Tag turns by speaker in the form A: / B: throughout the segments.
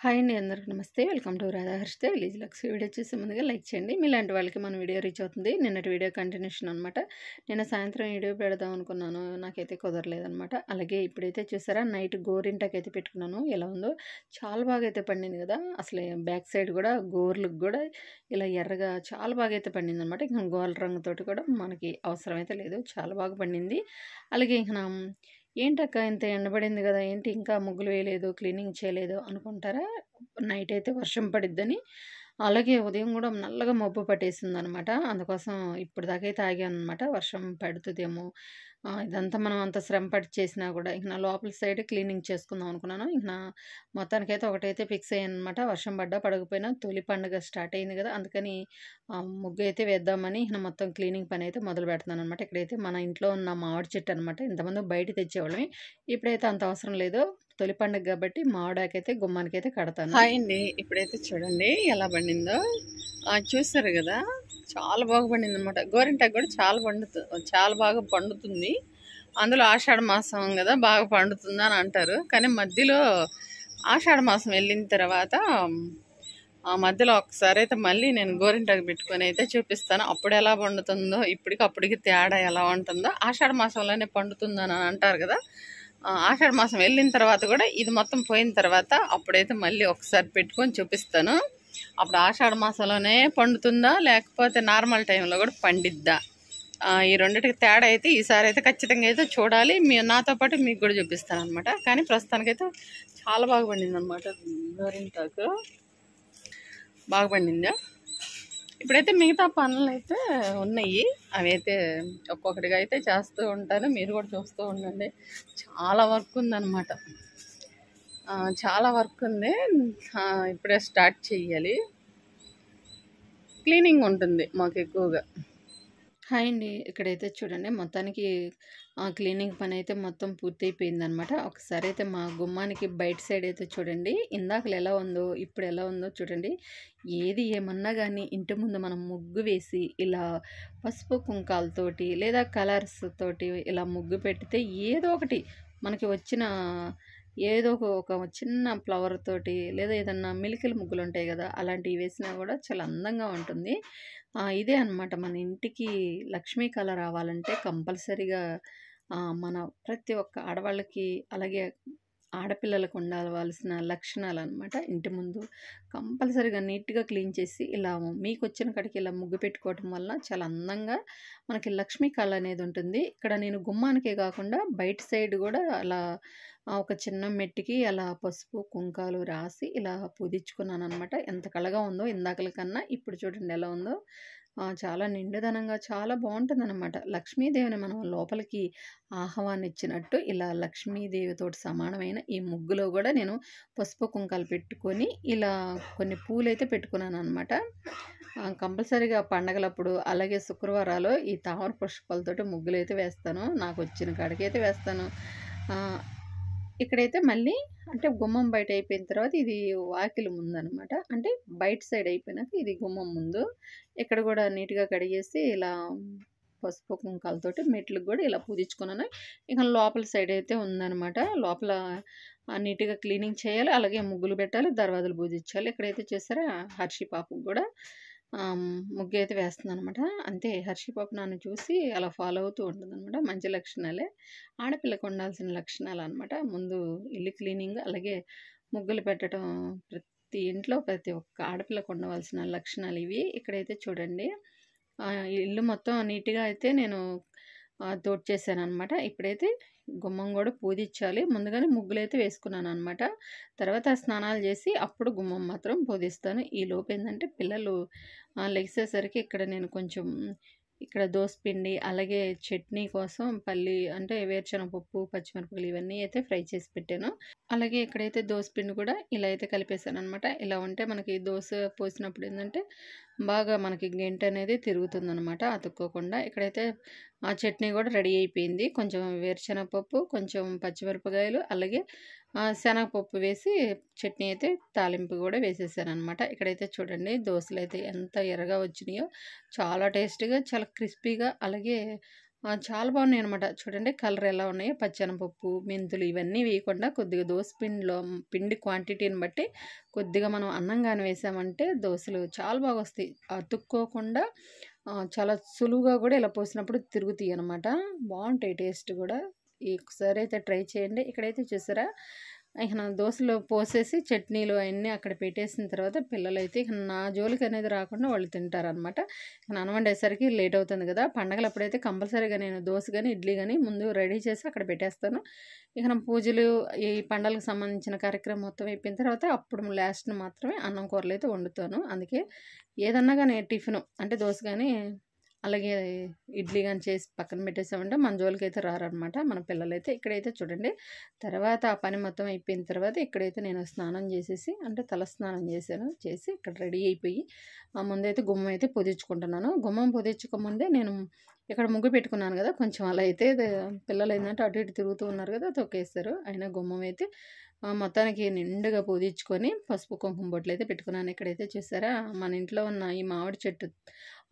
A: Hi అండి, అందరికి నమస్తే. Welcome to Radhaharshita village looks. Video చూసే ముందుగా లైక్ చేయండి. మీలాంటి వాళ్ళకి మన వీడియో రీచ్ అవుతుంది. నిన్నటి వీడియో కంటిన్యూషన్ అనమాట. నిన్న సాయంత్రం వీడియో పెడదాం అనుకున్నాను, నాకైతే కుదరలేదనమాట. అలాగే ఇప్పుడైతే చూసారా, నైట్ గోరింటాకు అయితే పెట్టుకున్నాను. ఎలా ఉందో చాలా బాగా అయితే పండింది కదా. అసలు బ్యాక్ సైడ్ కూడా గోర్లకు కూడా ఇలా ఎర్రగా చాలా బాగా అయితే పండింది అనమాట. ఇంకా గోల రంగుతోటి కూడా మనకి అవసరం అయితే లేదు, చాలా బాగా పండింది. అలాగే ఇంకా ఏంటక్క ఇంత ఎండబడింది కదా, ఏంటి ఇంకా ముగ్గులు వేయలేదు, క్లీనింగ్ చేయలేదు అనుకుంటారా? నైట్ అయితే వర్షం పడిద్దని, అలాగే ఉదయం కూడా నల్లగా మబ్బు పట్టేసిందనమాట. అందుకోసం ఇప్పుడు దాకా అయితే ఆగాను అనమాట, వర్షం పడుతుందేమో. ఇదంతా మనం అంత శ్రమ పడి చేసినా కూడా ఇంక నా లోపల సైడ్ క్లీనింగ్ చేసుకుందాం అనుకున్నాను. ఇంక నా మొత్తానికైతే ఒకటైతే ఫిక్స్ అయ్యాను అనమాట. వర్షం పడ్డా పడకపోయినా తొలి పండుగ స్టార్ట్ అయింది కదా, అందుకని ముగ్గు అయితే వేద్దామని ఇక మొత్తం క్లీనింగ్ పని అయితే మొదలు పెడుతున్నాను అనమాట. ఇక్కడైతే మన ఇంట్లో ఉన్న మామిడి చెట్టు అనమాట. ఇంతమంది బయట తెచ్చేవాళ్ళమి, ఇప్పుడైతే అంత అవసరం లేదు. తొలి పండుగ కాబట్టి మామిడాకైతే గుమ్మానికైతే కడతాను. హాయ్ అండి, ఇప్పుడైతే చూడండి ఎలా పండిందో. చూస్తారు కదా, చాలా బాగా పండింది అనమాట. గోరింటాకు కూడా చాలా బాగా పండుతుంది. అందులో ఆషాఢ మాసం కదా, బాగా పండుతుంది అని అంటారు. కానీ మధ్యలో ఆషాఢ మాసం వెళ్ళిన తర్వాత ఆ మధ్యలో ఒకసారి అయితే మళ్ళీ నేను గోరింటాకు పెట్టుకొని అయితే చూపిస్తాను. అప్పుడు ఎలా పండుతుందో, అప్పటికి తేడా ఎలా ఉంటుందో. ఆషాఢ మాసంలోనే పండుతుందని అంటారు కదా. ఆషాఢ మాసం వెళ్ళిన తర్వాత కూడా ఇది మొత్తం పోయిన తర్వాత అప్పుడైతే మళ్ళీ ఒకసారి పెట్టుకొని చూపిస్తాను. అప్పుడు ఆషాఢ మాసంలోనే పండుతుందా, లేకపోతే నార్మల్ టైంలో కూడా పండిద్దా, ఈ రెండింటికి తేడా అయితే ఈసారి అయితే ఖచ్చితంగా అయితే చూడాలి. నాతో పాటు మీకు కూడా చూపిస్తాను అనమాట. కానీ ప్రస్తుతానికైతే చాలా బాగా పండింది అనమాట. గోరింటాకు బాగా పండిందా. ఇప్పుడైతే మిగతా పనులు అయితే ఉన్నాయి, అవి అయితే ఒక్కొక్కటిగా అయితే చేస్తూ ఉంటాను. మీరు కూడా చూస్తూ ఉండండి. చాలా వర్క్ ఉందన్నమాట, చాలా వర్క్ ఉంది. ఇప్పుడే స్టార్ట్ చెయ్యాలి. క్లీనింగ్ ఉంటుంది మాకు ఎక్కువగా. హాయ్ అండి, ఇక్కడైతే చూడండి మొత్తానికి క్లీనింగ్ పని అయితే మొత్తం పూర్తయిపోయిందనమాట. ఒకసారి అయితే మా గుమ్మానికి బయట సైడ్ అయితే చూడండి, ఇందాకలు ఎలా ఉందో ఇప్పుడు ఎలా ఉందో చూడండి. ఏది ఏమన్నా కానీ ఇంటి ముందు మనం ముగ్గు వేసి ఇలా పసుపు కుంకాలతోటి లేదా కలర్స్ తోటి ఇలా ముగ్గు పెడితే ఏదో ఒకటి మనకి వచ్చిన ఏదో ఒక చిన్న ఫ్లవర్ తోటి లేదా ఏదన్నా మిలికల ముగ్గులు ఉంటాయి కదా, అలాంటివి వేసినా కూడా చాలా అందంగా ఉంటుంది. ఇదే అనమాట, మన ఇంటికి లక్ష్మీ కళ రావాలంటే కంపల్సరీగా మన ప్రతి ఒక్క ఆడవాళ్ళకి అలాగే ఆడపిల్లలకు ఉండవలసిన లక్షణాలు అనమాట. ఇంటి ముందు కంపల్సరీగా నీట్గా క్లీన్ చేసి ఇలా మీకు వచ్చిన కాడికి ఇలా ముగ్గు పెట్టుకోవటం వల్ల చాలా అందంగా మనకి లక్ష్మీ కళ అనేది ఉంటుంది. ఇక్కడ నేను గుమ్మానికే కాకుండా బయట సైడ్ కూడా అలా ఒక చిన్న మెట్టికి అలా పసుపు కుంకాలు రాసి ఇలా పూజించుకున్నాను అనమాట. ఎంత కళగా ఉందో ఇందాకల కన్నా ఇప్పుడు చూడండి ఎలా ఉందో. చాలా నిండుదనంగా చాలా బాగుంటుందన్నమాట. లక్ష్మీదేవిని మనం లోపలికి ఆహ్వానించినట్టు ఇలా లక్ష్మీదేవితో సమానమైన ఈ ముగ్గులో కూడా నేను పసుపు కుంకాలు పెట్టుకొని ఇలా కొన్ని పూలైతే పెట్టుకున్నాను అనమాట. కంపల్సరీగా పండగలప్పుడు అలాగే శుక్రవారాలు ఈ తామర పుష్పాలతోటి ముగ్గులు అయితే వేస్తాను, నాకు వచ్చిన కాడికైతే వేస్తాను. ఇక్కడైతే మళ్ళీ అంటే గుమ్మం బయట అయిపోయిన తర్వాత ఇది వాకిలి ముందనమాట. అంటే బయట సైడ్ అయిపోయినాక ఇది గుమ్మం ముందు. ఇక్కడ కూడా నీట్గా కడిగేసి ఇలా పసుపు కుంకాలతోటి మెట్లకు కూడా ఇలా పూజించుకున్నాను. ఇక లోపల సైడ్ అయితే ఉందనమాట. లోపల నీట్గా క్లీనింగ్ చేయాలి, అలాగే ముగ్గులు పెట్టాలి, దర్వాజలు పూజించాలి. ఇక్కడైతే చేస్తారా హర్షి పాపకు కూడా ముగ్గు అయితే వేస్తుంది అనమాట. అంతే, హర్షి పాప నన్ను చూసి అలా ఫాలో అవుతూ ఉంటుంది అనమాట. మంచి లక్షణాలే, ఆడపిల్లకు ఉండాల్సిన లక్షణాలు అనమాట. ముందు ఇల్లు క్లీనింగ్ అలాగే ముగ్గులు పెట్టడం ప్రతి ఇంట్లో ప్రతి ఒక్క ఆడపిల్లకు ఉండవలసిన లక్షణాలు ఇవి. ఇక్కడైతే చూడండి ఇల్లు మొత్తం నీట్గా అయితే నేను తోడ్చేసాను అనమాట. ఇప్పుడైతే గుమ్మం కూడా పూజించాలి. ముందుగానే ముగ్గులు అయితే వేసుకున్నాను అనమాట. తర్వాత స్నానాలు చేసి అప్పుడు గుమ్మం మాత్రం పూజిస్తాను. ఈ లోపు ఏంటంటే పిల్లలు లెగిసేసరికి ఇక్కడ నేను కొంచెం ఇక్కడ దోసపిండి అలాగే చట్నీ కోసం పల్లి అంటే వేరుశనగపప్పు పచ్చిమిరపకాయలు ఇవన్నీ అయితే ఫ్రై చేసి పెట్టాను. అలాగే ఇక్కడైతే దోసపిండి కూడా ఇలా అయితే కలిపేసాను అనమాట. ఇలా ఉంటే మనకి దోశ పోసినప్పుడు ఏంటంటే బాగా మనకి గెంట అనేది తిరుగుతుందనమాట అతుక్కోకుండా. ఇక్కడైతే ఆ చట్నీ కూడా రెడీ అయిపోయింది. కొంచెం వేరుశనగపప్పు, కొంచెం పచ్చిమిరపకాయలు అలాగే శనగపప్పు వేసి చట్నీ అయితే తాలింపు కూడా వేసేసాను అనమాట. ఇక్కడైతే చూడండి దోశలు అయితే ఎంత ఎర్రగా వచ్చినాయో, చాలా టేస్టీగా చాలా క్రిస్పీగా అలాగే చాలా బాగున్నాయనమాట. చూడండి కలర్ ఎలా ఉన్నాయో, పచ్చెనపప్పు, మెంతులు ఇవన్నీ వేయకుండా కొద్దిగా దోస పిండిలో పిండి క్వాంటిటీని బట్టి కొద్దిగా మనం అన్నం గాని వేసామంటే దోసలు చాలా బాగొస్తాయి. అతుక్కోకుండా చాలా సులువుగా కూడా ఇలా పోసినప్పుడు తిరుగుతాయనమాట. బాగుంటాయి టేస్ట్ కూడా. ఒకసారి అయితే ట్రై చేయండి. ఇక్కడైతే చూసారా, ఇక నా దోసలో పోసేసి చట్నీలు అవన్నీ అక్కడ పెట్టేసిన తర్వాత పిల్లలైతే ఇక నా జోలికి అనేది రాకుండా వాళ్ళు తింటారనమాట. అన్నం వండేసరికి లేట్ అవుతుంది కదా! పండగలప్పుడైతే కంపల్సరీగా నేను దోస గాని, ఇడ్లీ గాని ముందు రెడీ చేసి అక్కడ పెట్టేస్తాను. ఇక నా పూజలు, ఈ పండగలకు సంబంధించిన కార్యక్రమం మొత్తం అయిపోయిన తర్వాత అప్పుడు లాస్ట్‌న మాత్రమే అన్నం కూరలైతే వండుతాను. అందుకే ఏదన్నా గాని టిఫిను అంటే దోస గాని, అలాగే ఇడ్లీ గాని చేసి పక్కన పెట్టేసామంటే మన జోలికైతే రారనమాట మన పిల్లలైతే. ఇక్కడైతే చూడండి, తర్వాత ఆ పని మొత్తం అయిపోయిన తర్వాత ఇక్కడైతే నేను స్నానం చేసేసి అంటే తల స్నానం చేశాను. చేసి ఇక్కడ రెడీ అయిపోయి ముందైతే గుమ్మం అయితే పొదించుకుంటున్నాను. గుమ్మం పొదించకముందే నేను ఇక్కడ ముగ్గు పెట్టుకున్నాను కదా! కొంచెం అలా అయితే పిల్లలేందంటే అటు ఇటు తిరుగుతూ ఉన్నారు కదా! తొక్కేస్తారు. అయినా గుమ్మం అయితే మొత్తానికి నిండుగా పూజించుకొని పసుపు, కుంకుమ బొట్లయితే పెట్టుకున్నాను. ఇక్కడైతే చూసారా, మన ఇంట్లో ఉన్న ఈ మామిడి చెట్టు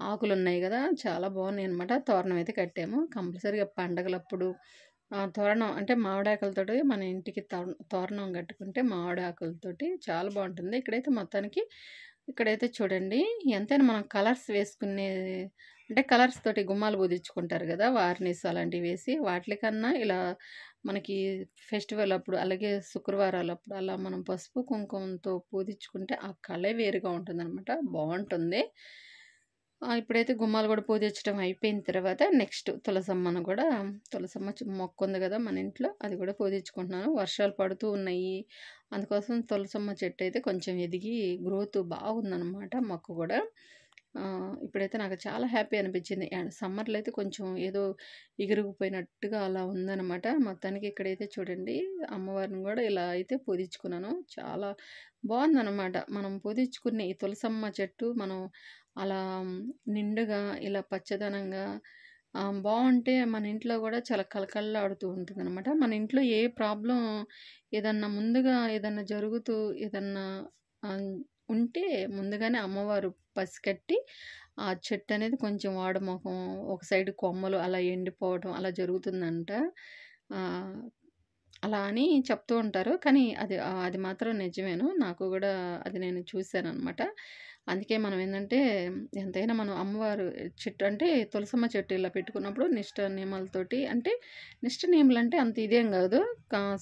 A: ఆకులున్నాయి గదా! చాలా బాగున్నాయనమాట. తోరణం అయితే కట్టాము. కంపల్సరీగా పండగలప్పుడు తోరణం అంటే మామిడాకులతోటి మన ఇంటికి తోరణం కట్టుకుంటే మామిడాకులతోటి చాలా బాగుంటుంది. ఇక్కడైతే మొత్తానికి ఇక్కడైతే చూడండి, ఎంతైనా మనం కలర్స్ వేసుకునే అంటే కలర్స్ తోటి గుమ్మాలు పూజించుకుంటారు గదా! వార్నిష్ అలాంటివి వేసి వాటిలకన్నా ఇలా మనకి ఫెస్టివల్ అప్పుడు అలాగే శుక్రవారాలప్పుడు అలా మనం పసుపు, కుంకుమతో పూజించుకుంటే ఆ కళే వేరుగా ఉంటుందనమాట. బావుంటుంది. ఇప్పుడైతే గుమ్మాలు గూడా పూజించడం అయిపోయిన తర్వాత నెక్స్ట్ తులసమ్మను గూడా తులసమ్మ మొక్కుంది గదా మన ఇంట్లో, అది గూడా పూజించుకుంటున్నాను. వర్షాలు పడుతూ ఉన్నాయి. అందుకోసం తులసమ్మ చెట్టయితే కొంచెం ఎదిగి గ్రోత్ బాగుందనమాట మొక్క గూడా. ఇప్పుడైతే నాకు చాలా హ్యాపీ అనిపించింది. సమ్మర్‌లో అయితే కొంచెం ఏదో ఎగిరిగిపోయినట్టుగా అలా ఉందనమాట. మొత్తానికి ఇక్కడైతే చూడండి, అమ్మవారిని గూడా ఇలా అయితే పూజించుకున్నాను. చాలా బావుందనమాట. మనం పూజించుకునే ఈ తులసమ్మ చెట్టు మనం అలా నిండుగా ఇలా పచ్చదనంగా బావుంటే మన ఇంట్లో గూడా చాలా కళకళలాడుతూ ఉంటుందనమాట. మన ఇంట్లో ఏ ప్రాబ్లమ్ ఏదన్నా ముందుగా ఏదన్నా జరుగుతూ ఏదన్నా ఆహ్, ఉంటే ముందుగానే అమ్మవారు పసికట్టి ఆ చెట్టనేది కొంచెం వాడిమొఖం, ఒక సైడ్ కొమ్మలు అలా ఎండిపోవడం అలా జరుగుతుందంట. ఆహ్, అలా అని చెప్తూ ఉంటారు. కానీ అది మాత్రం నిజమేను. నాకు గూడా అది నేను చూసాననమాట. అందుకే మనం ఏందంటే ఎంతైనా మనం అమ్మవారు చెట్టు అంటే తులసమ్మ చెట్టు ఇలా పెట్టుకున్నప్పుడు నిష్ట నియమాలతోటి అంటే నిష్ట నియమాలంటే అంత ఇదేం గాదు.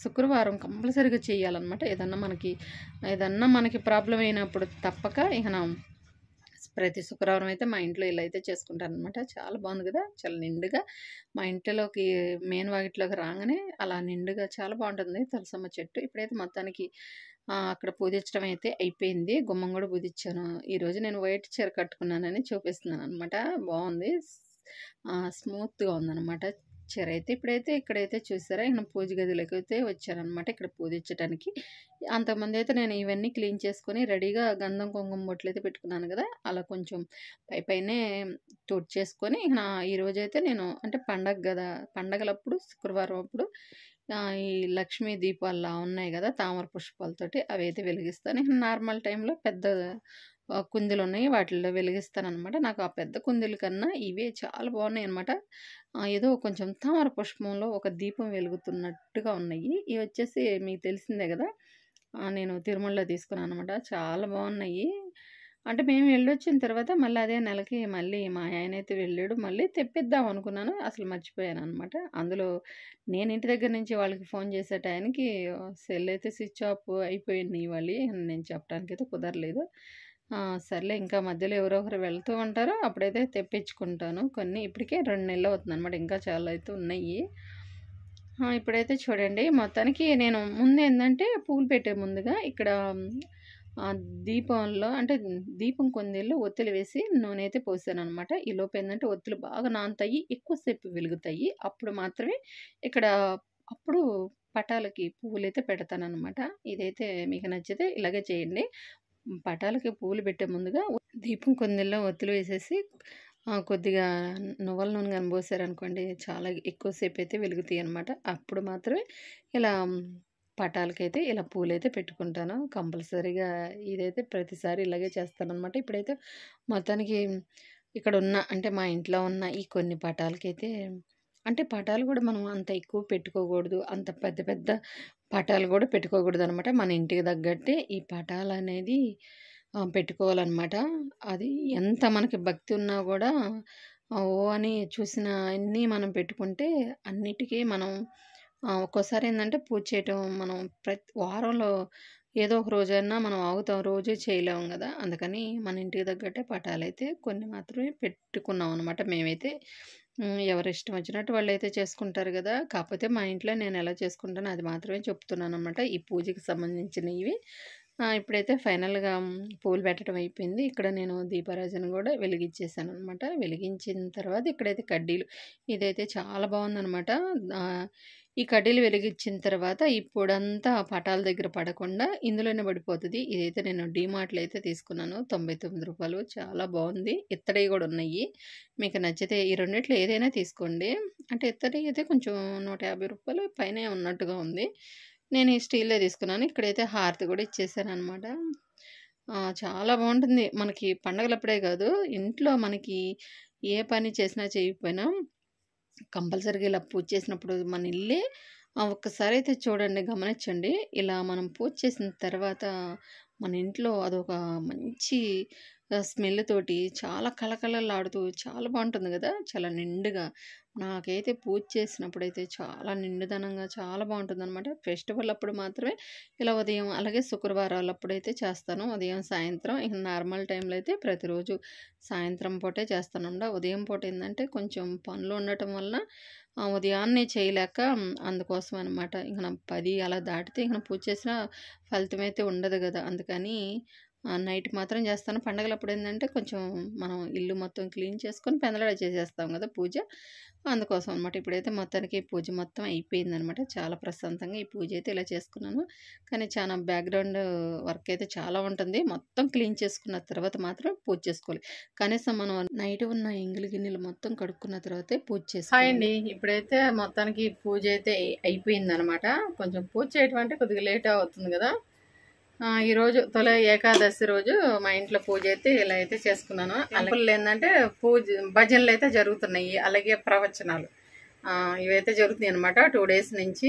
A: శుక్రవారం కంపల్సరీగా చేయాలనమాట. ఏదన్నా మనకి ప్రాబ్లమ్ అయినప్పుడు తప్పక ఇక ప్రతి శుక్రవారం అయితే మా ఇంట్లో ఇలా అయితే చేసుకుంటారనమాట. చాలా బాగుంది గదా! చాలా నిండుగా మా ఇంటిలోకి మెయిన్ వాకిట్లోకి రాగానే అలా నిండుగా చాలా బావుంటుంది తులసమ్మ చెట్టు. ఇప్పుడైతే మొత్తానికి అక్కడ పూజించడం అయితే అయిపోయింది. గుమ్మం గూడా పూజించాను. ఈరోజు నేను వైట్ చీర కట్టుకున్నానని చూపిస్తున్నాననమాట. బావుంది. స్మూత్‌గా ఉందనమాట చీర అయితే. ఇక్కడైతే చూసారా, నేను పూజ గదిలోకైతే వచ్చాననమాట ఇక్కడ పూజించటానికి. అంతకుముందైతే నేను ఇవన్నీ క్లీన్ చేసుకొని రెడీగా గంధం, కుంకుమ బొట్లయితే పెట్టుకున్నాను గదా! అలా కొంచెం పైనే తుడిచేసుకొని ఈరోజైతే నేను అంటే పండగ గదా! పండగలప్పుడు శుక్రవారం అప్పుడు ఈ లక్ష్మీ దీపాల్లా ఉన్నాయి గదా! తామర పుష్పాలతోటి అవైతే వెలిగిస్తాను. నార్మల్ టైంలో పెద్ద కుందులున్నాయి. వాటిల్లో వెలిగిస్తాననమాట. నాకు ఆ పెద్ద కుందుల కన్నా ఇవే చాలా బాగున్నాయనమాట. ఏదో కొంచెం తామర పుష్పంలో ఒక దీపం వెలుగుతున్నట్టుగా ఉన్నాయి. ఇవొచ్చేసి మీకు తెలిసిందే గదా! నేను తిరుమలలో తీసుకున్నాననమాట. చాలా బాగున్నాయి. అంటే మేము వెళ్ళొచ్చిన తర్వాత మళ్ళీ అదే నెలకి మళ్ళీ మా ఆయనైతే వెళ్ళాడు. మళ్ళీ తెప్పిద్దాం అనుకున్నాను. అసలు మర్చిపోయాననమాట. అందులో నేను ఇంటి దగ్గర నుంచి వాళ్ళకి ఫోన్ చేసే టయానికి సెల్ అయితే స్విచ్ ఆఫ్ అయిపోయినాయి వాళ్ళయి. నేను చెప్పడానికైతే కుదరలేదు. సర్లే ఇంకా మధ్యలో ఎవరో ఒకరు వెళ్తూ ఉంటారు. అప్పుడైతే తెప్పించుకుంటాను కొన్ని. ఇప్పటికే 2 నెలలు అవుతుందనమాట. ఇంకా చాలా అయితే ఉన్నాయి. ఇప్పుడైతే చూడండి, మొత్తానికి నేను ముందేందంటే పూలు పెట్టే ముందుగా ఇక్కడ దీపంలో అంటే దీపం కుందేల్లో ఒత్తులు వేసి నూనె అయితే పోసాననమాట. ఈలోపు ఏందంటే ఒత్తులు బాగా నానుతాయి. ఎక్కువ సేపు వెలుగుతాయి. అప్పుడు మాత్రమే ఇక్కడ అప్పుడు పటాలకి పువ్వులైతే పెడతాననమాట. ఇదైతే మీకు నచ్చితే ఇలాగే చేయండి. పటాలకి పువ్వులు పెట్టే ముందుగా దీపం కుందేల్లో ఒత్తులు వేసేసి కొద్దిగా నువ్వుల నూనె గాని పోసారనుకోండి, చాలా ఎక్కువ సేపయితే వెలుగుతాయనమాట. అప్పుడు మాత్రమే ఇలా పటాలకైతే ఇలా పూలైతే పెట్టుకుంటాను. కంపల్సరీగా ఇదైతే ప్రతిసారి ఇలాగే చేస్తాననమాట. ఇప్పుడైతే మొత్తానికి ఇక్కడున్న అంటే మా ఇంట్లో ఉన్న ఈ కొన్ని పటాలకైతే అంటే పటాలు గూడా మనం అంత ఎక్కువ పెట్టుకోకూడదు. అంత పెద్ద పెద్ద పటాలు గూడా పెట్టుకోకూడదనమాట. మన ఇంటికి తగ్గట్టే ఈ పటాలనేది పెట్టుకోవాలనమాట. అది ఎంత మనకి భక్తి ఉన్నా గూడా ఓ అని చూసిన అన్నీ మనం పెట్టుకుంటే అన్నిటికీ మనం ఒక్కోసారి ఏందంటే పూజ చేయటం మనం వారంలో ఏదో ఒక రోజన్నా మనం ఆగుతాం. రోజు చేయలేము గదా! అందుకని మన ఇంటికి తగ్గట్టే పటాలైతే కొన్ని మాత్రమే పెట్టుకున్నామనమాట మేమైతే. ఎవరిష్టం వచ్చినట్టు వాళ్ళైతే చేసుకుంటారు గదా! కాకపోతే మా ఇంట్లో నేనెలా చేసుకుంటానో అది మాత్రమే చెప్తున్నాననమాట. ఈ పూజకి సంబంధించినయివి. ఇప్పుడైతే ఫైనల్‌గా పూలు పెట్టడం అయిపోయింది. ఇక్కడ నేను దీపారాజన గూడా వెలిగిచ్చేసాననమాట. వెలిగించిన తర్వాత ఇక్కడైతే కడ్డీలు ఇదైతే చాలా బావుందనమాట. ఈ కడ్డీలు వెలిగిచ్చిన తర్వాత ఈ పొడంతా పటాల దగ్గర పడకుండా ఇందులోనే పడిపోతది. ఇదైతే నేను డీమార్ట్‌లో అయితే తీసుకున్నాను. రూ. 99 చాలా బావుంది. ఇత్తడియి గూడా ఉన్నాయి. మీకు నచ్చితే ఈ రెండిట్లో ఏదైనా తీసుకోండి. అంటే ఇత్తడియి అయితే కొంచెం రూ. 150 పైనే ఉన్నట్టుగా ఉంది. నేను ఈ స్టీల్‌దే తీసుకున్నాను. ఇక్కడైతే హారతి గూడా ఇచ్చేసాననమాట. చాలా బావుంటుంది. మనకి పండగలప్పుడే గాదు, ఇంట్లో మనకి ఏ పని చేసినా చేయకపోయినా కంపల్సరీగా ఇలా పూజ చేసినప్పుడు మన ఇల్లే ఒక్కసారైతే చూడండి, గమనించండి. ఇలా మనం పూజ చేసిన తర్వాత మన ఇంట్లో అదొక మంచి స్మెల్ తోటి చాలా కళకళలాడుతూ చాలా బావుంటుంది గదా! చాలా నిండుగా. నాకైతే పూజ చేసినప్పుడైతే చాలా నిండుదనంగా చాలా బావుంటుందనమాట. ఫెస్టివల్ అప్పుడు మాత్రమే ఇలా ఉదయం అలాగే శుక్రవారాలప్పుడైతే చేస్తాను. ఉదయం, సాయంత్రం. ఇక నార్మల్ టైంలో అయితే ప్రతిరోజు సాయంత్రం పూటే చేస్తాననమాట. ఉదయం పూట ఏందంటే కొంచెం పనులు ఉండటం వలన ఉదయాన్నే చేయలేక అందుకోసం అనమాట. ఇంక నా 10 అలా దాటితే ఇంక పూజ చేసినా ఫలితమైతే ఉండదు గదా! అందుకని నైట్ మాత్రం చేస్తాను. పండగలప్పుడేందంటే కొంచెం మనం ఇల్లు మొత్తం క్లీన్ చేసుకొని పెందలాడే చేసేస్తాం గదా పూజ. అందుకోసం అనమాట. ఇప్పుడైతే మొత్తానికి పూజ మొత్తం అయిపోయిందనమాట. చాలా ప్రశాంతంగా ఈ పూజ అయితే ఇలా చేసుకున్నాను. కానీ చాలా బ్యాక్‌గ్రౌండ్ వర్క్ అయితే చాలా ఉంటుంది. మొత్తం క్లీన్ చేసుకున్న తర్వాత మాత్రం పూజ చేసుకోవాలి. కనీసం మనం నైట్ ఉన్న ఎంగిలి గిన్నెలు మొత్తం కడుక్కున్న తర్వాతే పూజ చేసుకోవాలి. హాయ్ అండి. ఇప్పుడైతే మొత్తానికి పూజ అయితే అయిపోయిందనమాట. కొంచెం పూజ చేయటం అంటే కొద్దిగా లేట్ అవుతుంది గదా! ఈరోజు తొలి ఏకాదశి రోజు మా ఇంట్లో పూజ అయితే ఇలా అయితే చేసుకున్నాను. టెంపుల్లో ఏంటంటే భజనలు అయితే జరుగుతున్నాయి. అలాగే ప్రవచనాలు ఇవైతే జరుగుతున్నాయి అనమాట 2 డేస్ నుంచి.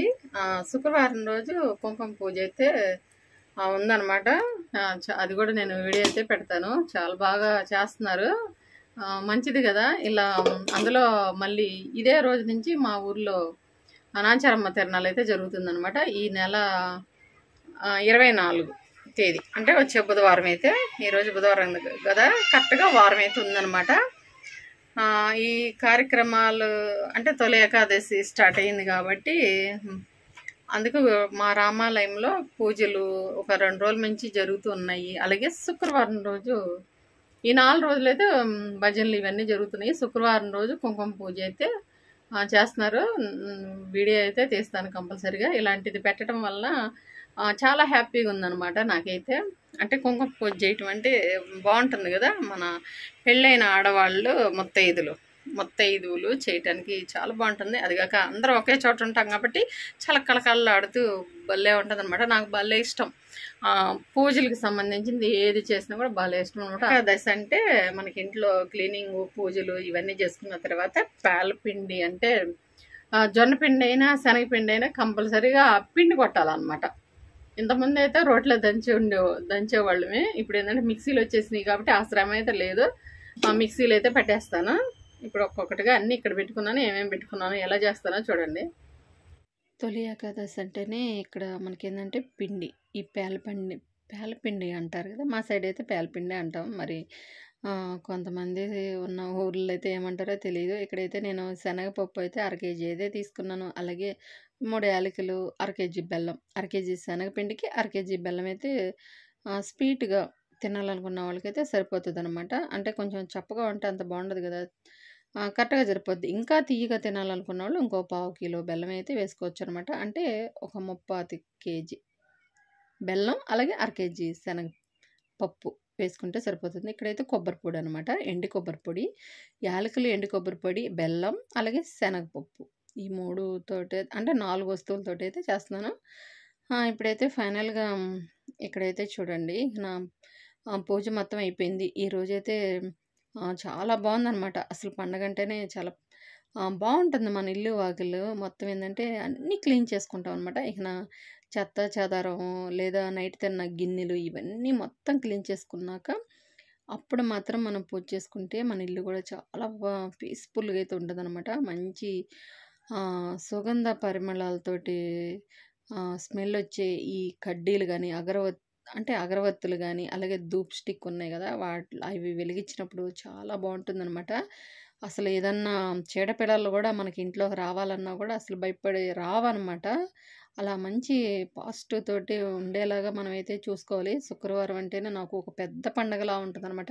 A: శుక్రవారం రోజు కుంకుమ పూజ అయితే ఉందన్నమాట. అది కూడా నేను వీడియో అయితే పెడతాను. చాలా బాగా చేస్తున్నారు. మంచిది కదా. ఇలా అందులో మళ్ళీ ఇదే రోజు నుంచి మా ఊర్లో నాంచారమ్మ తిరణాలు అయితే జరుగుతుందన్నమాట. ఈ నెల 24 తేదీ అంటే వచ్చే బుధవారం అయితే, ఈరోజు బుధవారం కదా, కరెక్ట్గా వారం అయితే ఉందన్నమాట. ఈ కార్యక్రమాలు అంటే తొలి ఏకాదశి స్టార్ట్ అయింది కాబట్టి అందుకు మా రామాలయంలో పూజలు ఒక 2 రోజుల నుంచి జరుగుతూ ఉన్నాయి. అలాగే శుక్రవారం రోజు ఈ 4 రోజులైతే భజనలు ఇవన్నీ జరుగుతున్నాయి. శుక్రవారం రోజు కుంకుమ పూజ అయితే చేస్తున్నారు. వీడియో అయితే తీస్తాను కంపల్సరిగా. ఇలాంటిది పెట్టడం వల్ల చాలా హ్యాపీగా ఉందన్నమాట నాకైతే. అంటే కుంకుమ పూజ చేయటం అంటే బాగుంటుంది కదా. మన పెళ్ళైన ఆడవాళ్ళు ముత్తైదువులు చేయటానికి చాలా బాగుంటుంది. అదిగాక అందరూ ఒకే చోట ఉంటాం కాబట్టి చాలా కళకళలాడుతూ భలే ఉంటుంది అనమాట. నాకు భలే ఇష్టం. పూజలకు సంబంధించింది ఏది చేసినా కూడా భలే ఇష్టం అనమాట. ఏకాదశి అంటే మనకి ఇంట్లో క్లీనింగ్, పూజలు ఇవన్నీ చేసుకున్న తర్వాత పాలపిండి అంటే జొన్న పిండి అయినా శనగపిండి అయినా కంపల్సరీగా పిండి కొట్టాలన్నమాట. ఇంతకుముందు అయితే రోట్లో దంచేవాళ్ళమే. ఇప్పుడు ఏంటంటే మిక్సీలు వచ్చేసినాయి కాబట్టి ఆ శ్రమ అయితే లేదు. మిక్సీలు అయితే పెట్టేస్తాను. ఇప్పుడు ఒక్కొక్కటిగా అన్నీ ఇక్కడ పెట్టుకున్నాను. ఏమేమి పెట్టుకున్నాను, ఎలా చేస్తానో చూడండి. తొలి ఏకాదశి అంటేనే ఇక్కడ మనకేంటంటే పిండి, ఈ పేలపిండి అంటారు కదా. మా సైడ్ అయితే పేలపిండి అంటాం. మరి కొంతమంది ఉన్న ఊర్లో అయితే ఏమంటారో తెలియదు. ఇక్కడైతే నేను శనగపప్పు అయితే 1/2 కేజీ అయితే తీసుకున్నాను. అలాగే 3 యాలకులు, 1/2 కేజీ బెల్లం, 1/2 కేజీ శనగపిండికి 1/2 కేజీ బెల్లం అయితే స్వీట్గా తినాలనుకున్న వాళ్ళకైతే సరిపోతుందన్నమాట. అంటే కొంచెం చప్పగా ఉంటే అంత బాగుండదు కదా, కరెక్ట్గా సరిపోద్ది. ఇంకా తియ్యగా తినాలనుకున్న వాళ్ళు ఇంకో 1/4 కిలో బెల్లం అయితే వేసుకోవచ్చు అనమాట. అంటే ఒక 35 కేజీ బెల్లం, అలాగే 1/2 కేజీ శనగపప్పు వేసుకుంటే సరిపోతుంది. ఇక్కడైతే కొబ్బరి పొడి అనమాట. ఎండు కొబ్బరి పొడి, యాలకులు, ఎండు కొబ్బరి పొడి, బెల్లం, అలాగే శనగపప్పు, ఈ 3 తోటి అంటే 4 వస్తువులతోటి అయితే చేస్తున్నాను. ఇప్పుడైతే ఫైనల్గా ఇక్కడైతే చూడండి, నా పూజ మొత్తం అయిపోయింది. ఈరోజైతే చాలా బాగుందనమాట. అసలు పండగ అంటేనే చాలా బావుంటుంది మన ఇల్లు, వాకిలు మొత్తం ఏందంటే అన్నీ క్లీన్ చేసుకుంటాం అనమాట. ఇక చెత్త చెదారం లేదా నైట్ తిన్న గిన్నెలు ఇవన్నీ మొత్తం క్లీన్ చేసుకున్నాక, అప్పుడు మాత్రం మనం పూజ చేసుకుంటే మన ఇల్లు కూడా చాలా పీస్‌ఫుల్‌గా అయితే ఉంటదనమాట. మంచి సుగంధ పరిమళాలతోటి స్మెల్లొచ్చే ఈ కడ్డీలు గానీ, అగరవత్తులు గానీ, అలాగే ధూప్ స్టిక్ ఉన్నాయి గదా! అవి వెలిగించినప్పుడు చాలా బావుంటుందనమాట. అసలు ఏదన్నా చీడపీడలు గూడా మనకి ఇంట్లోకి రావాలన్నా గూడా అసలు భయపడి రావనమాట. అలా మంచి పాజిటివ్ తోటి ఉండేలాగా మనమైతే చూసుకోవాలి. శుక్రవారం అంటేనే నాకు ఒక పెద్ద పండగలా ఉంటదనమాట.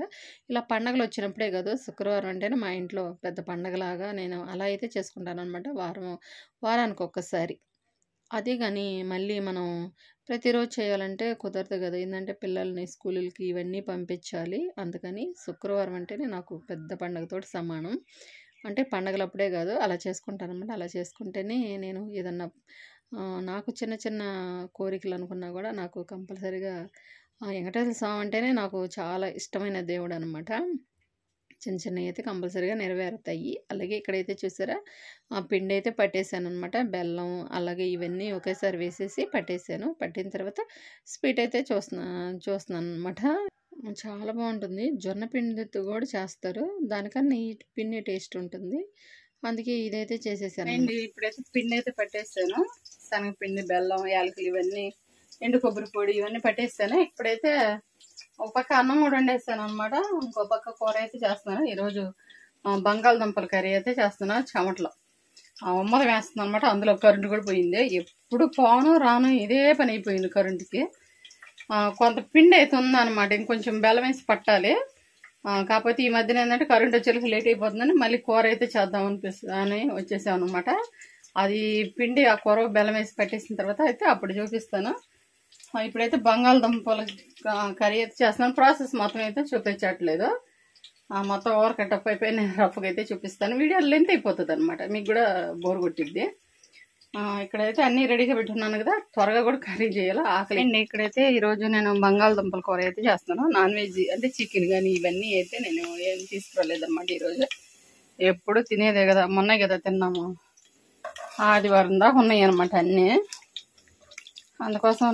A: ఇలా పండగలొచ్చినప్పుడే గాదు, శుక్రవారం అంటేనే మా ఇంట్లో పెద్ద పండగలాగా నేను అలా అయితే చేసుకుంటాననమాట. వారానికొక్కసారి. అదే గాని మళ్ళీ మనం ప్రతిరోజు చేయాలంటే కుదరదు గదా! ఏందంటే పిల్లల్ని స్కూలులకి ఇవన్నీ పంపించాలి. అందుకని శుక్రవారం అంటేనే నాకు పెద్ద పండగతోటి సమానం. అంటే పండగలప్పుడే గాదు, అలా చేసుకుంటాననమాట. అలా చేసుకుంటేనే నేను ఏదన్నా నాకు చిన్న చిన్న కోరికలనుకున్నా గూడా నాకు కంపల్సరీగా వెంకటేశ్వర స్వామి అంటేనే నాకు చాలా ఇష్టమైన దేవుడనమాట. చిన్న చిన్నయయితే కంపల్సరీగా నెరవేరుతాయి. అలాగే ఇక్కడైతే చూసారా పిండైతే పట్టేసాననమాట. బెల్లం అలాగే ఇవన్నీ ఒకేసారి వేసేసి పట్టేసాను. పట్టిన తర్వాత స్వీట్ అయితే చూస్తున్నాననమాట. చాలా బావుంటుంది. జొన్న పిండితో గూడా చేస్తారు. దానికన్నా ఈ పిండి టేస్ట్ ఉంటుంది. అందుకే ఇదైతే చేసేసాననమాట. ఇప్పుడైతే పిండైతే పట్టేసాను. శనగపిండి, బెల్లం, యాలకులు ఇవన్నీ ఎండు కొబ్బరి పొడి ఇవన్నీ పట్టేసాను. ఇప్పుడైతే ఒక పక్క అన్నం కూడా వండేసాననమాట. ఇంకో పక్క కూర అయితే చేస్తున్నాను. ఈరోజు బంగాళదుంపల కర్రీ అయితే చేస్తున్నాను చెమటలో. ఉమ్మదం వేస్తున్నాను అనమాట. అందులో కరెంటు కూడా పోయింది. ఎప్పుడు పోను రాను ఇదే పని అయిపోయింది కరెంటుకి. కొంత పిండి అయితే ఉందన్నమాట. ఇంకొంచెం బెల్లం వేసి పట్టాలి. కాకపోతే ఈ మధ్యన ఏంటంటే కరెంట్ వచ్చేసరికి లేట్ అయిపోతుందని మళ్ళీ కూర అయితే చేద్దాం అని వచ్చేసాం అనమాట. అది పిండి ఆ కూర బెల్లం వేసి పట్టేసిన తర్వాత అయితే అప్పుడు చూపిస్తాను. ఇప్పుడైతే బంగాళదుంపల కర్రీ అయితే చేస్తున్నాను. ప్రాసెస్ మొత్తం అయితే చూపించట్లేదు. మొత్తం ఓవర్ కట్టప్ అయిపోయి నేను రఫ్గా అయితే చూపిస్తాను. వీడియో లెంత్ అయిపోతుంది అనమాట, మీకు కూడా బోర్ కొట్టిద్ది. ఇక్కడైతే అన్నీ రెడీగా పెట్టుకున్నాను కదా, త్వరగా కూడా కర్రీ చేయాలి. ఆకలి ఇక్కడైతే ఈరోజు నేను బంగాళదుంపల కూర అయితే చేస్తున్నాను. నాన్ వెజ్ అంటే చికెన్ కానీ ఇవన్నీ అయితే నేను ఏం తీసుకురాలేదన్నమాట ఈరోజు. ఎప్పుడు తినేదే కదా, మొన్నే కదా తిన్నాము. ఆదివారం దాకా ఉన్నాయి అనమాట అన్నీ. అందుకోసం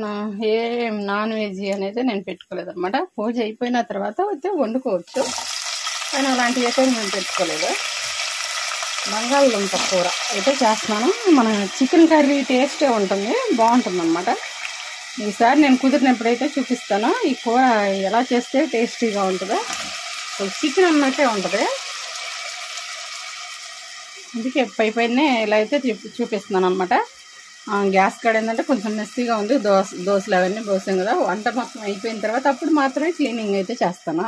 A: ఏం నాన్ వెజ్ అనేది నేను పెట్టుకోలేదు అనమాట. పూజ అయిపోయిన తర్వాత అయితే వండుకోవచ్చు, కానీ అలాంటివి అయితే నేను పెట్టుకోలేదు. బంగాళదుంప కూర అయితే చేస్తున్నాను. మన చికెన్ కర్రీ టేస్టే ఉంటుంది, బాగుంటుంది అనమాట. ఈసారి నేను కుదిరినప్పుడైతే చూపిస్తాను ఈ కూర ఎలా చేస్తే టేస్టీగా ఉంటుందో. చికెన్ అన్నట్టే ఉంటుంది. అందుకే పైనే ఇలా అయితే చూపిస్తున్నాను అనమాట. గ్యాస్ కాడ ఏంటంటే కొంచెం మెస్సీగా ఉంది. దోశలు అవన్నీ పోసాం కదా, వంట మొత్తం అయిపోయిన తర్వాత అప్పుడు మాత్రమే క్లీనింగ్ అయితే చేస్తాను.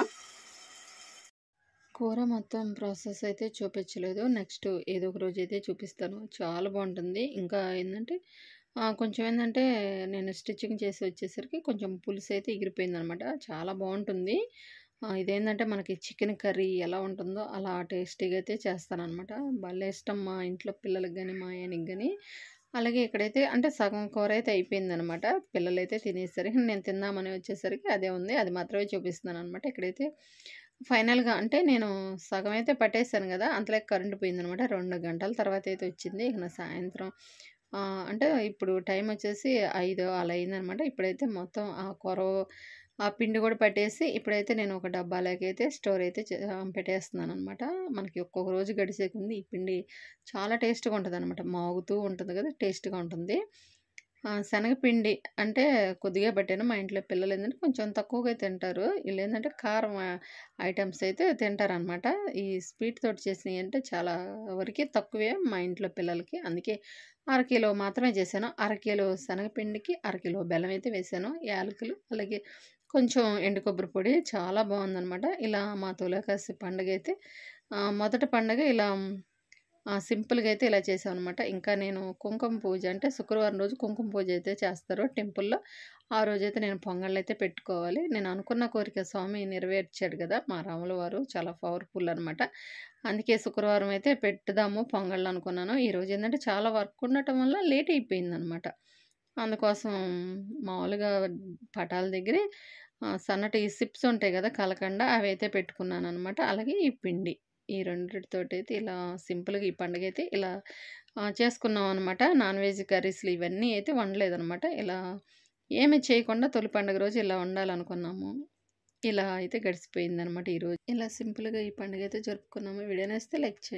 A: కూర మొత్తం ప్రాసెస్ అయితే చూపించలేదు. నెక్స్ట్ ఏదో ఒక రోజు అయితే చూపిస్తాను. చాలా బాగుంటుంది. ఇంకా ఏంటంటే కొంచెం ఏంటంటే నేను స్టిచ్చింగ్ చేసి వచ్చేసరికి కొంచెం పులుసు అయితే ఎగిరిపోయిందనమాట. చాలా బాగుంటుంది. ఇదేంటంటే మనకి చికెన్ కర్రీ ఎలా ఉంటుందో అలా టేస్టీగా అయితే చేస్తానన్నమాట. భలే ఇష్టం మా ఇంట్లో పిల్లలకి కానీ మా ఆయనకి కానీ. అలాగే ఇక్కడైతే అంటే సగం కూర అయితే అయిపోయిందనమాట. పిల్లలైతే తినేసరికి నేను తిందామని వచ్చేసరికి అదే ఉంది. అది మాత్రమే చూపిస్తున్నాను అనమాట. ఇక్కడైతే ఫైనల్‌గా అంటే నేను సగం అయితే పట్టేసాను గదా, అంతలోకి కరెంట్ పోయిందనమాట. 2 గంటల తర్వాత అయితే వచ్చింది. ఇక నా సాయంత్రం అంటే ఇప్పుడు టైం వచ్చేసి 5 అలా అయిందనమాట. ఇప్పుడైతే మొత్తం ఆ పిండి కూడా పట్టేసి ఇప్పుడైతే నేను ఒక డబ్బాలోకైతే స్టోర్ అయితే పెట్టేస్తున్నాననమాట. మనకి ఒక్కొక్క రోజు గడిచే కొంది ఈ పిండి చాలా టేస్ట్‌గా ఉంటదనమాట. మాగుతూ ఉంటుంది కదా, టేస్ట్‌గా ఉంటుంది. శనగపిండి అంటే కొద్దిగా పట్టాను. మా ఇంట్లో పిల్లలేంటంటే కొంచెం తక్కువగా తింటారు. ఈళ్ళేందంటే కారం ఐటెమ్స్ అయితే తింటారనమాట. ఈ స్వీట్ తోటి చేసినయి అంటే చాలా వరకి తక్కువే మా ఇంట్లో పిల్లలకి. అందుకే అరకిలో మాత్రమే చేశాను. అరకిలో శనగపిండికి అరకిలో బెల్లం అయితే వేశాను. యాలకులు అలాగే కొంచెం ఎండు కొబ్బరి పొడి చాలా బావుందనమాట. ఇలా మా తులాకాసి పండుగైతే మొదటి పండగ ఇలా సింపుల్‌గా అయితే ఇలా చేశామనమాట. ఇంకా నేను కుంకుమ పూజ అంటే శుక్రవారం రోజు కుంకుమ పూజ అయితే చేస్తారు టెంపుల్‌లో. ఆ రోజైతే నేను పొంగళ్ళైతే పెట్టుకోవాలి. నేను అనుకున్న కోరిక స్వామి నెరవేర్చాడు గదా, మా రాముల వారు చాలా పవర్‌ఫుల్ అనమాట. అందుకే శుక్రవారం అయితే పెట్టుదాము పొంగళ్ళు అనుకున్నాను. ఈరోజు ఏంటంటే చాలా వర్క్ ఉండటం వల్ల లేట్ అయిపోయిందనమాట. అందుకోసం మామూలుగా పటాల దగ్గరే సన్నటి సిప్స్ ఉంటాయి గదా, కలకండ అవైతే పెట్టుకున్నాననమాట. అలాగే ఈ పిండి. ఈ రెండిటితోటైతే ఇలా సింపుల్‌గా ఈ పండుగైతే ఇలా చేసుకున్నాం అనమాట. నాన్ వెజ్ కర్రీస్‌లు ఇవన్నీ అయితే వండలేదనమాట. ఇలా ఏమి చేయకుండా తొలి పండుగ రోజు ఇలా వండాలనుకున్నాము. ఇలా అయితే గడిచిపోయిందనమాట ఈరోజు. ఇలా సింపుల్‌గా ఈ పండుగైతే జరుపుకున్నాము. వీడియో నచ్చితే లైక్ చేయండి.